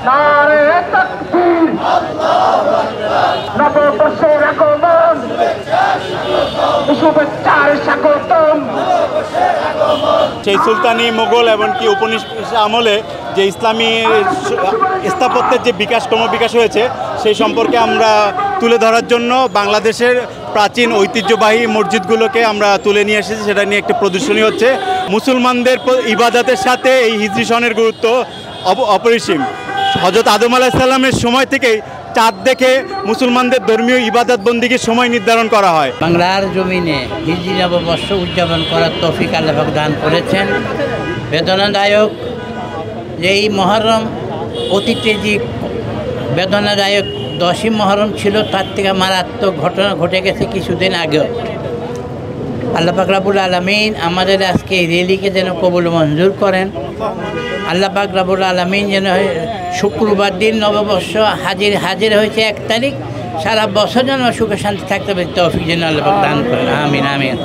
নারে তাকবীর, নববর্ষের আগমন, শুভেচ্ছার স্বাগতম। সেই সুলতানি মোগল এমনকি উপনিবেশ আমলে যে ইসলামী স্থাপত্যের যে ক্রমবিকাশ হয়েছে সেই সম্পর্কে আমরা তুলে ধরার জন্য বাংলাদেশের প্রাচীন ঐতিহ্যবাহী মসজিদগুলোকে আমরা তুলে নিয়ে এসেছি। সেটা নিয়ে একটি প্রদর্শনী হচ্ছে। মুসলমানদের ইবাদতের সাথে এই হিজরি সনের গুরুত্ব অপরিসীম। হযরত আদম আলাইহিস সালামের সময় থেকেই চাঁদ দেখে মুসলমানদের ধর্মীয় ইবাদত বন্দিগির সময় নির্ধারণ করা হয়। বাংলার জমিনে হিজরি নববর্ষ উদযাপন করার তৌফিক আল্লাহ পাক দান করেছেন। বেদনাদায়ক যে এই মহরম, অতীতে যে বেদনাদায়ক 10ই মহরম ছিল, তার থেকে মারাত্মক ঘটনা ঘটে গেছে কিছুদিন আগেও। আল্লাহ পাক রব্বুল আলামিন আমাদের আজকে এই র্যালিকে যেন কবুল মঞ্জুর করেন। আল্লাহ পাক রব্বুল আলামিন যেন শুক্রবার দিন নববর্ষ হাজির হয়েছে 1 তারিখ, সারা বছর যেন সুখে শান্তি থাকতে পারে তৌফিক যেন আল্লাহ পাক দান করেন। আমিন আমিন।